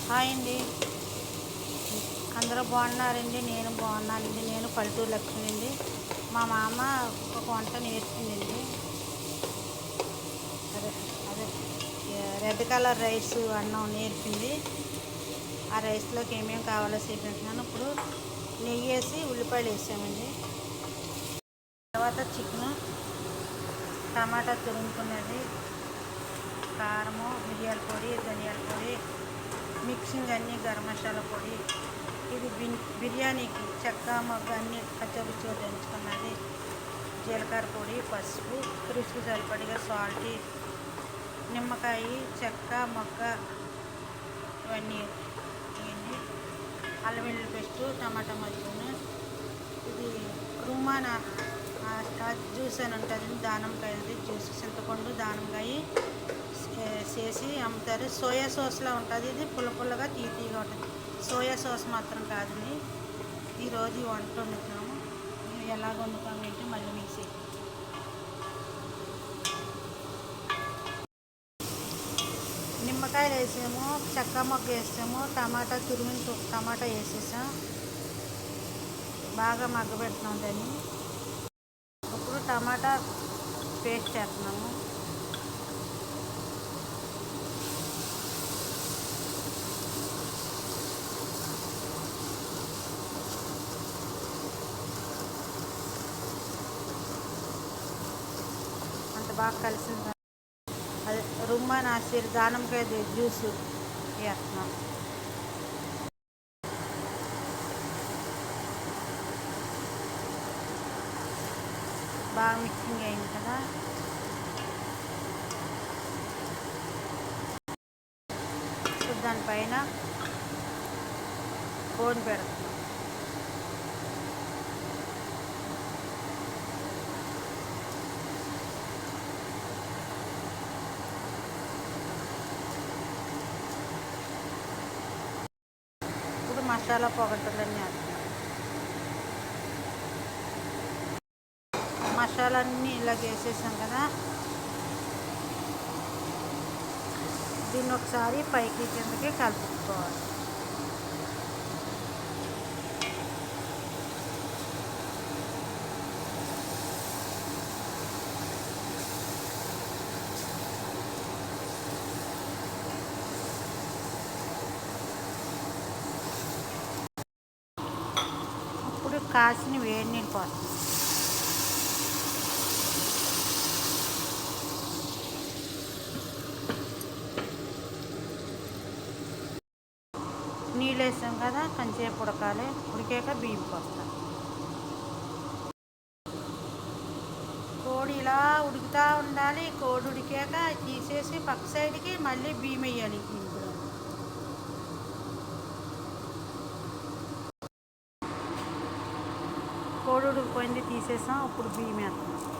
Hi అండి. అందరూ బాగున్నారండి. నేను బాగున్నానండి. నేను పల్లెటూరు లక్ష్మినండి. మా మామ ఒక వంట నేర్పిందండి. అదే అదే రెడ్ కలర్ రైస్ అన్నం నేర్పింది. ఆ రైస్లోకి ఏమేమి కావాలో చూపించాను. ఇప్పుడు నెయ్యి వేసి ఉల్లిపాయలు వేసామండి. తర్వాత చికెను, టమాటా తురుముకున్నది, కారము, మిరియాల పొడి, ధనియాల పొడి, మిక్సింగ్ అన్నీ, గరం మసాలా పొడి, ఇది బిర్యానీకి చెక్క మొగ్గ అన్నీ కచ్చపిచ్చో దంచుకున్నది, జీలకర్ర పొడి, పసుపు, రుచికి సరిపడిగా సాల్ట్, నిమ్మకాయ, చెక్క మొగ్గ ఇవన్నీ ఇవన్నీ, అల్లం వెల్లుల్లి పేస్టు, టమాటా మజ్జిగను, ఇది రుమానా జ్యూస్ అని ఉంటుంది, దానిమ్మకాయది జ్యూస్, చింతపండు, దానిమ్మకాయ చేసి అమ్ముతారు. సోయా సాస్లా ఉంటుంది. ఇది పుల్లగా తీయగా ఉంటుంది. సోయా సాస్ మాత్రం కాదండి. ఈరోజు ఈ వంట వండుతున్నాము. ఎలా వండుతాము ఏంటి మళ్ళీ మిక్సీ నిమ్మకాయలు వేసాము, చెక్క మొగ్గ వేసాము, టమాటా టమాటా వేసేసాం, బాగా మగ్గబెడుతున్నాం దాన్ని. ఇప్పుడు టమాటా పేస్ట్ చేస్తున్నాము. అంత బాగా కలిసింది. అది రుమ్మాన్ ఆసిర్ దానిమ్మకాయ జ్యూస్ వేస్తున్నాం. బాగా మిక్సింగ్ అయింది కదా. దానిపైన కోన్ పెడుతున్నాం. ఇప్పుడు మసాలా పొగట్టలన్నీ వేస్తున్నాం. మసాలన్నీ ఇలాగ వేసేసాం కదా. దీన్ని ఒకసారి పైకి కిందకి కలుపుకోవాలి. ఇప్పుడు కాసిన వేడి నీళ్ళు పోస్తాం. నీళ్ళు వేసాం కదా, కొంచెంసేపు ఉడకాలి. ఉడికాక బియ్యం పోస్తాం. కోడి ఇలా ఉడుకుతూ ఉండాలి. కోడి ఉడికాక తీసేసి పక్క సైడ్కి మళ్ళీ బియ్యం వేయాలి. కోడి ఉడికిపోయింది, తీసేసాం. ఇప్పుడు బియ్యం వేస్తాం.